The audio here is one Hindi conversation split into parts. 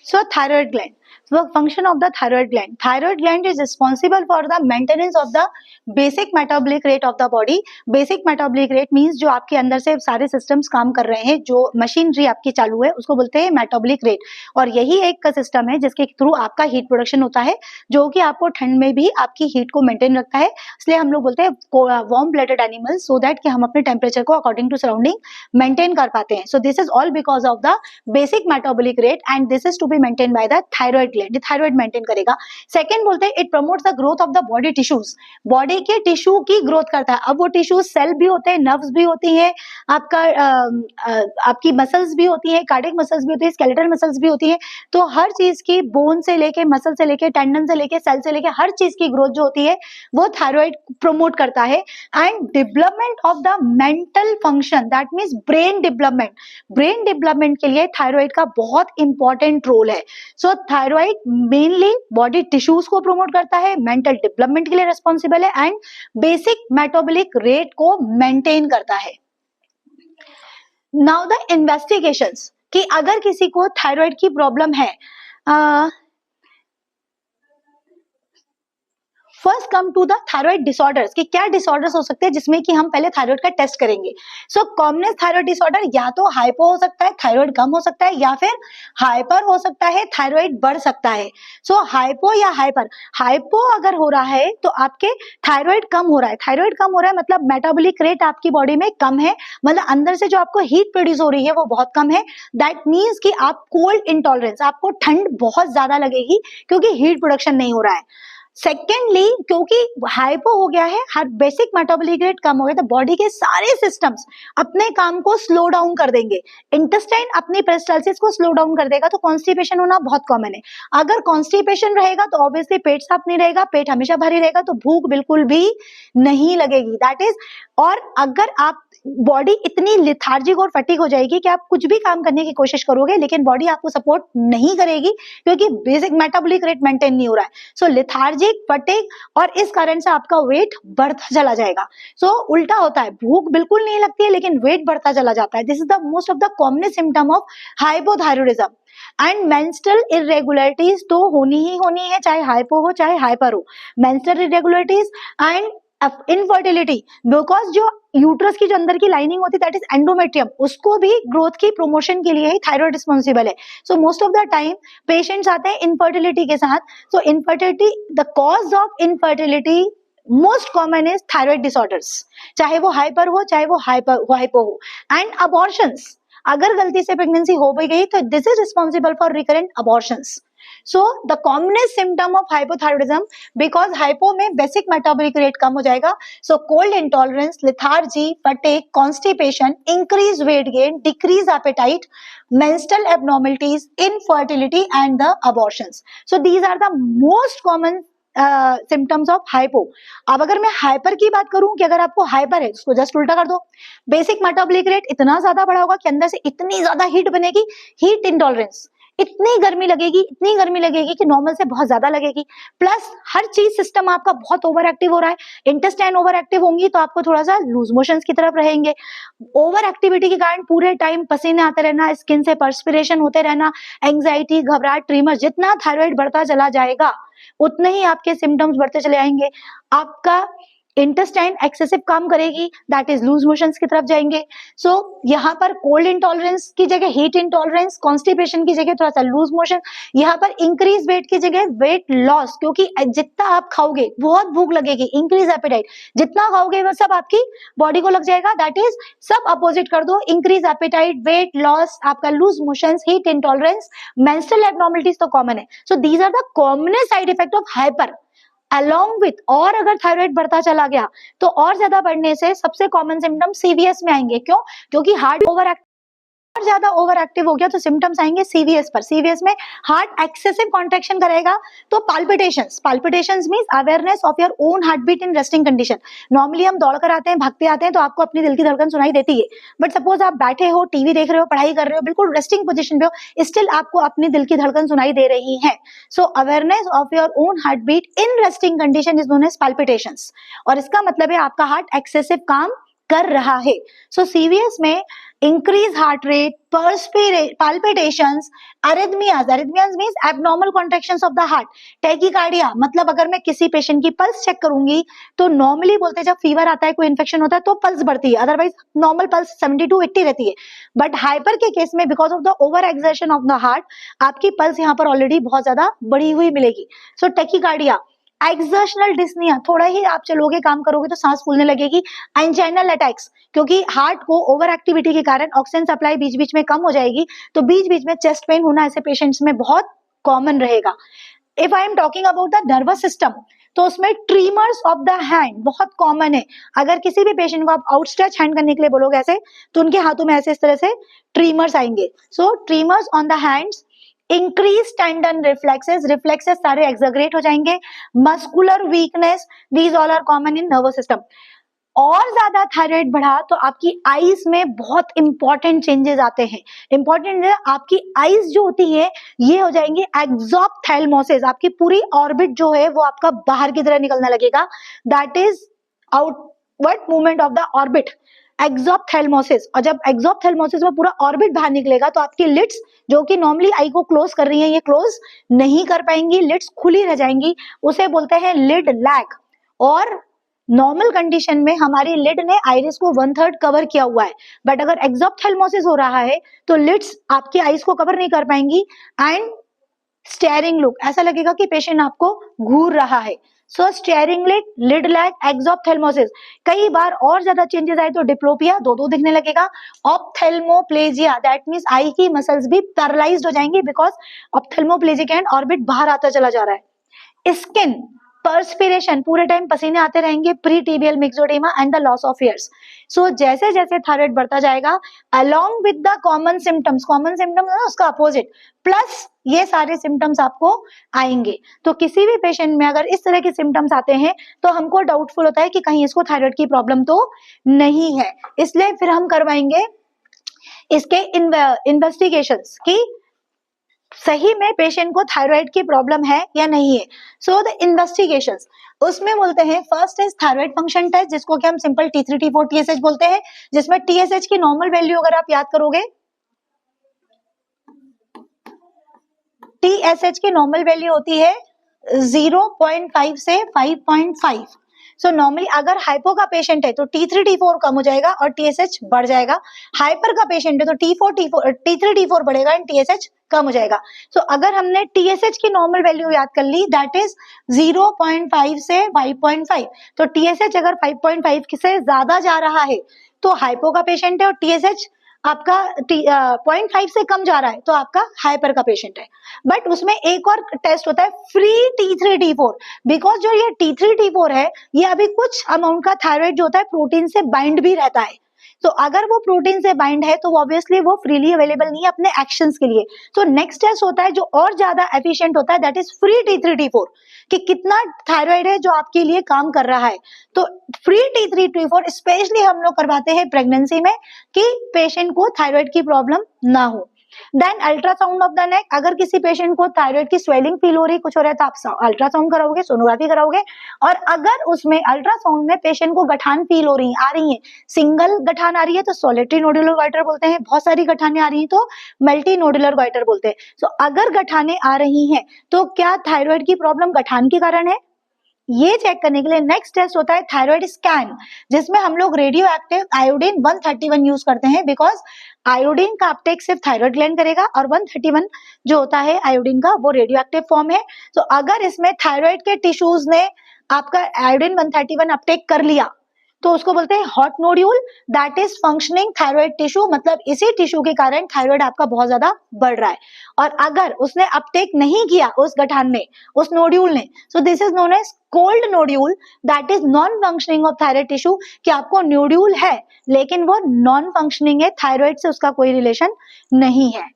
So thyroid gland. So function of the thyroid gland. Thyroid gland is responsible for the maintenance of the basic metabolic rate of the body. Basic metabolic rate means जो आपके अंदर से सारे systems काम कर रहे हैं, जो मशीनरी आपकी चालू है उसको बोलते हैं metabolic rate. और यही एक का सिस्टम है जिसके थ्रू आपका हीट प्रोडक्शन होता है, जो कि आपको ठंड में भी आपकी हीट को मेंटेन रखता है. इसलिए हम लोग बोलते हैं warm blooded animals, so that कि हम अपने टेम्परेचर को अकॉर्डिंग टू सराउंडिंग मेंटेन कर पाते हैं. So this is all because of the basic metabolic rate and this is to be maintain by the thyroid gland. Thyroid maintain करेगा. सेकंड बोलते हैं it promotes the growth of the body tissues. Body के टिश्यू की ग्रोथ करता है. अब वो टिश्यू सेल भी होते हैं, नर्व्स भी होती हैं, आपका आपकी मसल्स भी होती हैं, कार्डियक मसल्स भी होती है, स्केलेटल मसल्स भी होती है. तो हर चीज की बोन से लेके मसल से लेके टेंडन से लेके सेल से लेके हर चीज की ग्रोथ जो होती है वो थायराइड प्रमोट करता है. And development of the mental function, that means brain development. Brain development के लिए थायराइड का बहुत इंपॉर्टेंट रोल है. सो थायराइड मेनली बॉडी टिश्यूज को प्रमोट करता है, मेंटल डेवलपमेंट के लिए रिस्पॉन्सिबल है एंड बेसिक मेटाबॉलिक रेट को मेंटेन करता है. नाउ द इन्वेस्टिगेशंस कि अगर किसी को थायराइड की प्रॉब्लम है, first come to the thyroid disorders कि क्या डिसऑर्डर्स हो सकते हैं जिसमें कि हम पहले थायराइड का टेस्ट करेंगे. सो कॉमनेस थायराइड डिसऑर्डर या तो हाइपो हो सकता है, थायराइड कम हो सकता है, या फिर हाइपर हो सकता है, थायराइड बढ़ सकता है. सो हाइपो या हाइपर. हाइपो अगर हो रहा है तो आपके थायराइड कम हो रहा है. थायराइड कम हो रहा है मतलब मेटाबॉलिक रेट आपकी बॉडी में कम है, मतलब अंदर से जो आपको हीट प्रोड्यूस हो रही है वो बहुत कम है. दैट मीन्स कि आप कोल्ड इंटॉलरेंस, आपको ठंड बहुत ज्यादा लगेगी क्योंकि हीट प्रोडक्शन नहीं हो रहा है. सेकेंडली क्योंकि हाइपो हो गया है, हर बेसिक मेटाबॉलिक रेट कम हो गया, तो बॉडी के सारे सिस्टम्स अपने काम को स्लो डाउन कर देंगे. इंटेस्टाइन अपनी पेरिस्टालसिस को स्लो डाउन कर देगा, तो कॉन्स्टिपेशन होना बहुत कॉमन है. अगर कॉन्स्टिपेशन रहेगा तो ऑब्वियसली पेट साफ नहीं रहेगा, पेट हमेशा भरी रहेगा, तो भूख बिल्कुल भी नहीं लगेगी. That is. और अगर आप बॉडी इतनी लिथार्जिक और फटीग हो जाएगी कि आप कुछ भी काम करने की कोशिश करोगे लेकिन बॉडी आपको सपोर्ट नहीं करेगी क्योंकि बेसिक मेटाबॉलिक रेट मेंटेन नहीं हो रहा है. सो लिथार्जिक, फटीग, और इस कारण से आपका वेट बढ़ता चला जाएगा. सो उल्टा होता है, भूख बिल्कुल नहीं लगती है लेकिन वेट बढ़ता चला जाता है. This is the most of the common symptom of hypothyroidism. And menstrual irregularities तो होनी ही होनी है, चाहे हाइपो हो चाहे हाइपर हो. Menstrual irregularities and infertility, because जो यूट्रस की जो अंदर की लाइनिंग होती है दैट इज एंडोमेट्रियम, उसको भी ग्रोथ की प्रमोशन के लिए ही थायराइड रिस्पॉन्सिबल है. So most of the time patients आते हैं इनफर्टिलिटी के साथ. So infertility, the cause of infertility most common is thyroid disorders, चाहे वो हाइपर हो चाहे वो हाइपो हो. एंड अबॉर्शंस, अगर गलती से प्रेगनेंसी हो भी गई तो this is responsible for recurrent abortions. So the commonest symptom of hypothyroidism, because hypo में basic metabolic rate कम हो जाएगा. So cold intolerance, lethargy, fatigue, constipation, increased weight gain, decreased appetite, menstrual abnormalities, infertility and the abortions. So these are the most common symptoms of hypo. अब अगर मैं हाइपर की बात करूं कि अगर आपको हाइपर है उसको जस्ट उल्टा कर दो. बेसिक मेटाबॉलिक रेट इतना ज्यादा बढ़ा होगा कि अंदर से इतनी ज्यादा हीट बनेगी, हीट इंटॉलरेंस, इतनी गर्मी लगेगी कि नॉर्मल से बहुत ज्यादा लगेगी. प्लस हर चीज सिस्टम आपका बहुत ओवर एक्टिव हो रहा है. इंटेस्टाइन ओवर एक्टिव होंगी तो आपको थोड़ा सा लूज मोशंस की तरफ रहेंगे. ओवर एक्टिविटी के कारण पूरे टाइम पसीने आते रहना, स्किन से पर्सपिरेशन होते रहना, एंग्जाइटी, घबराहट, ट्रीमर. जितना थायराइड बढ़ता चला जाएगा उतने ही आपके सिम्टम्स बढ़ते चले आएंगे. आपका इंटेस्टाइन एक्सेसिव काम करेगी, दैट इज लूज मोशंस की तरफ जाएंगे. सो यहाँ पर कोल्ड इंटॉलरेंस की जगह हीट इंटॉलरेंस, कॉन्स्टिपेशन की जगह थोड़ा सा लूज मोशन, यहाँ पर इंक्रीज वेट की जगह वेट लॉस, क्योंकि जितना आप खाओगे बहुत भूख लगेगी. इंक्रीज एपेटाइट, जितना खाओगे वो सब आपकी बॉडी को लग जाएगा. दैट इज सब अपोजिट कर दो. इंक्रीज एपेटाइट, वेट लॉस, आपका loose motions, heat intolerance, menstrual abnormalities तो कॉमन है. So these are the commonest side effect of hyper along with. और अगर थायराइड बढ़ता चला गया तो और ज्यादा बढ़ने से सबसे कॉमन सिम्टम सीवीएस में आएंगे. क्यों? क्योंकि हार्ट ओवर और ज्यादा ओवर एक्टिव हो गया तो सिम्टम्स आएंगे सीवीएस पर. सीवीएस में हार्ट एक्सेसिव कॉन्ट्रैक्शन करेगा तो palpitations means awareness of your own heart beat in resting condition. Normally हम दौड़कर आते हैं, भागते आते हैं तो आपको अपनी दिल की धड़कन सुनाई देती है. बट सपोज आप बैठे हो, टीवी देख रहे हो, पढ़ाई कर रहे हो, बिल्कुल रेस्टिंग पोजीशन पे हो, स्टिल आपको अपनी दिल की धड़कन सुनाई दे रही है. So awareness of your own heart beat in resting condition is known as palpitations. और इसका मतलब है आपका हार्ट एक्सेसिव काम कर रहा है. सो सीवीएस में increase heart rate, palpitations, arrhythmias, arrhythmias means abnormal contractions of the heart, tachycardia, मतलब अगर मैं किसी पेशेंट की पल्स चेक करूंगी तो नॉर्मली बोलते हैं जब फीवर आता है, कोई इन्फेक्शन होता है तो पल्स बढ़ती है, अदरवाइज नॉर्मल पल्स 70 to 80 रहती है, बट हाइपर के केस में because of the over exertion of the heart आपकी पल्स यहाँ पर ऑलरेडी बहुत ज्यादा बढ़ी हुई मिलेगी। सो टैकीकार्डिया, एक्सर्शनल डिस्निया, थोड़ा ही आप चलोगे काम करोगे तो सांस फूलने लगेगी, एंजाइनल अटैक्स, क्योंकि हार्ट को ओवर एक्टिविटी के कारण ऑक्सीजन सप्लाई बीच बीच में कम हो जाएगी तो बीच बीच में चेस्ट पेन होना ऐसे पेशेंट्स में बहुत कॉमन रहेगा। If I am talking about the nervous system तो उसमें ट्रीमर्स ऑफ द हैंड बहुत कॉमन है। अगर किसी भी पेशेंट को आप आउटस्ट्रेच हैंड करने के लिए बोलोगे ऐसे तो उनके हाथों में ऐसे इस तरह से ट्रीमर्स आएंगे। So tremors on the hands, increase tendon reflexes, reflexes सारे एक्सग्रेट हो जाएंगे, muscular weakness, these all are common in nervous system. और ज्यादा थायराइड बढ़ा तो आपकी आईज में बहुत इंपॉर्टेंट चेंजेस आते हैं। इंपॉर्टेंट आपकी आईज जो होती है ये हो जाएंगे एक्सॉप्थेल्मोसिस, आपकी पूरी ऑर्बिट जो है वो आपका बाहर की तरह निकलने लगेगा, that is outward movement of the orbit, exophthalmos. और जब एक्सॉप्थेल्मोसिस में पूरा ऑर्बिट बाहर निकलेगा तो आपकी लिड्स जो कि नॉर्मली आई को क्लोज कर रही है ये क्लोज नहीं कर पाएंगी, लिड्स खुली रह जाएंगी, उसे बोलते हैं लिड लैग। और नॉर्मल कंडीशन में हमारी लिड ने आइरिस को 1/3 कवर किया हुआ है, बट अगर एक्सॉप्थेल्मोसिस हो रहा है तो लिड्स आपकी आइज को कवर नहीं कर पाएंगी एंड स्टेयरिंग लुक, ऐसा लगेगा कि पेशेंट आपको घूर रहा है। सो स्टेयरिंग लिड लैग, एक्सॉप्थेल्मोसिस। कई बार और ज्यादा चेंजेस आए तो डिप्लोपिया, दो दिखने लगेगा, ऑप्थेल्मोप्लेजिया, दैट मींस आई की मसल्स भी पैरालाइज्ड हो जाएंगी बिकॉज ऑप्थेल्मोप्लेजिया के एंड ऑर्बिट बाहर आता चला जा रहा है। स्किन पर्सपिरेशन, पूरे टाइम पसीने आते रहेंगे, pre tibial myxoedema and the loss of years. So जैसे जैसे थायराइड बढ़ता जाएगा along with the common symptoms है उसका अपोजिट, प्लस ये सारे सिम्टम्स आपको आएंगे। तो किसी भी पेशेंट में अगर इस तरह के सिम्टम्स आते हैं तो हमको डाउटफुल होता है कि कहीं इसको थायराइड की प्रॉब्लम तो नहीं है, इसलिए फिर हम करवाएंगे इसके इन्वेस्टिगेशंस की सही में पेशेंट को थायराइड की प्रॉब्लम है या नहीं है। सो द इन्वेस्टिगेशंस उसमें बोलते हैं first is thyroid function test, जिसको कि हम सिंपल T3 T4 TSH बोलते हैं, जिसमें TSH की नॉर्मल वैल्यू अगर आप याद करोगे, TSH की नॉर्मल वैल्यू होती है 0.5 से 5.5। सो नॉर्मली अगर हाइपो का पेशेंट है तो T3 T4 कम हो जाएगा और TSH बढ़ जाएगा, हाइपर का पेशेंट है तो T3 T4 बढ़ेगा एंड TSH कम हो जाएगा। सो अगर हमने TSH की नॉर्मल वैल्यू याद कर ली दैट इज 0.5 से 5.5, तो TSH अगर 5.5 से ज्यादा जा रहा है तो हाइपो का पेशेंट है और TSH आपका 0.5 से कम जा रहा है तो आपका हाइपर का पेशेंट है। बट उसमें एक और टेस्ट होता है फ्री T3 T4, बिकॉज जो ये T3 T4 है ये अभी कुछ अमाउंट का थायराइड जो होता है प्रोटीन से बाइंड भी रहता है, तो अगर वो प्रोटीन से बाइंड है तो ऑब्वियसली वो फ्रीली अवेलेबल नहीं है अपने एक्शंस के लिए। तो नेक्स्ट टेस्ट होता है जो और ज्यादा एफिशिएंट होता है that is free T3 T4, कि कितना थायराइड है जो आपके लिए काम कर रहा है। तो फ्री T3 T4 स्पेशली हम लोग करवाते हैं प्रेगनेंसी में कि पेशेंट को थायराइड की प्रॉब्लम ना हो। Then ultrasound of the neck, अगर किसी पेशेंट को थायराइड की स्वेलिंग फील हो रही, कुछ हो रहा है तो आप अल्ट्रासाउंड कराओगे, सोनोग्राफी कराओगे। और अगर उसमें अल्ट्रासाउंड में पेशेंट को गठान फील हो रही आ रही है, सिंगल गठान आ रही है तो सोलिटरी नोडुलर गोइटर बोलते हैं, बहुत सारी गठाने आ रही है तो मल्टी नोडुलर गोइटर बोलते हैं। सो अगर गठाने आ रही हैं तो क्या थायराइड की प्रॉब्लम गठान के कारण है, ये चेक करने के लिए नेक्स्ट टेस्ट होता है थायराइड स्कैन, जिसमें हम लोग रेडियो एक्टिव आयोडीन 131 यूज करते हैं बिकॉज आयोडीन का अपटेक सिर्फ थायराइड ग्लैंड करेगा और 131 जो होता है आयोडीन का वो रेडियो एक्टिव फॉर्म है। तो अगर इसमें थायराइड के टिश्यूज ने आपका आयोडीन 131 अपटेक कर लिया तो उसको बोलते हैं hot nodule, that is functioning thyroid tissue, मतलब इसी टिश्यू के कारण थायराइड आपका बहुत ज्यादा बढ़ रहा है। और अगर उसने अपटेक नहीं किया उस गठान ने, उस नोड्यूल ने, so this is known as cold nodule, that is non functioning of thyroid tissue, कि आपको नोड्यूल है लेकिन वो नॉन फंक्शनिंग है, थायराइड से उसका कोई रिलेशन नहीं है।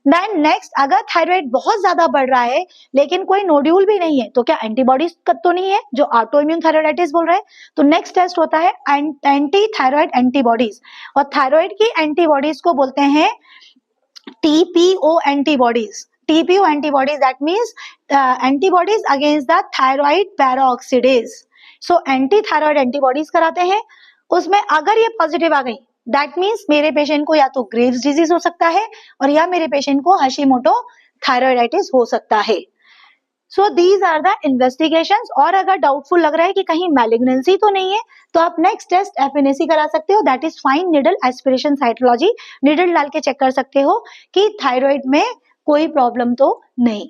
देन नेक्स्ट, अगर थायराइड बहुत ज्यादा बढ़ रहा है लेकिन कोई नोड्यूल भी नहीं है तो क्या एंटीबॉडीज तो नहीं है, जो ऑटोइम्यून थायराइडाइटिस बोल रहे हैं। तो नेक्स्ट टेस्ट होता है एंटी थायराइड एंटीबॉडीज, और थायराइड की एंटीबॉडीज को बोलते हैं TPO antibodies. TPO antibodies that means antibodies against the thyroid peroxidase. So anti thyroid antibodies कराते हैं, उसमें अगर ये पॉजिटिव आ गई दैट मीन्स मेरे पेशेंट को या तो ग्रेव्स डिजीज हो सकता है और या मेरे पेशेंट को हशीमोटो थायराइडाइटिस हो सकता है। So these are the investigations. और अगर डाउटफुल लग रहा है कि कहीं मैलिग्नेंसी तो नहीं है, तो आप नेक्स्ट टेस्ट एफएनएसी करा सकते हो, that is fine needle aspiration cytology. Needle डाल के चेक कर सकते हो कि थायराइड में कोई प्रॉब्लम तो नहीं।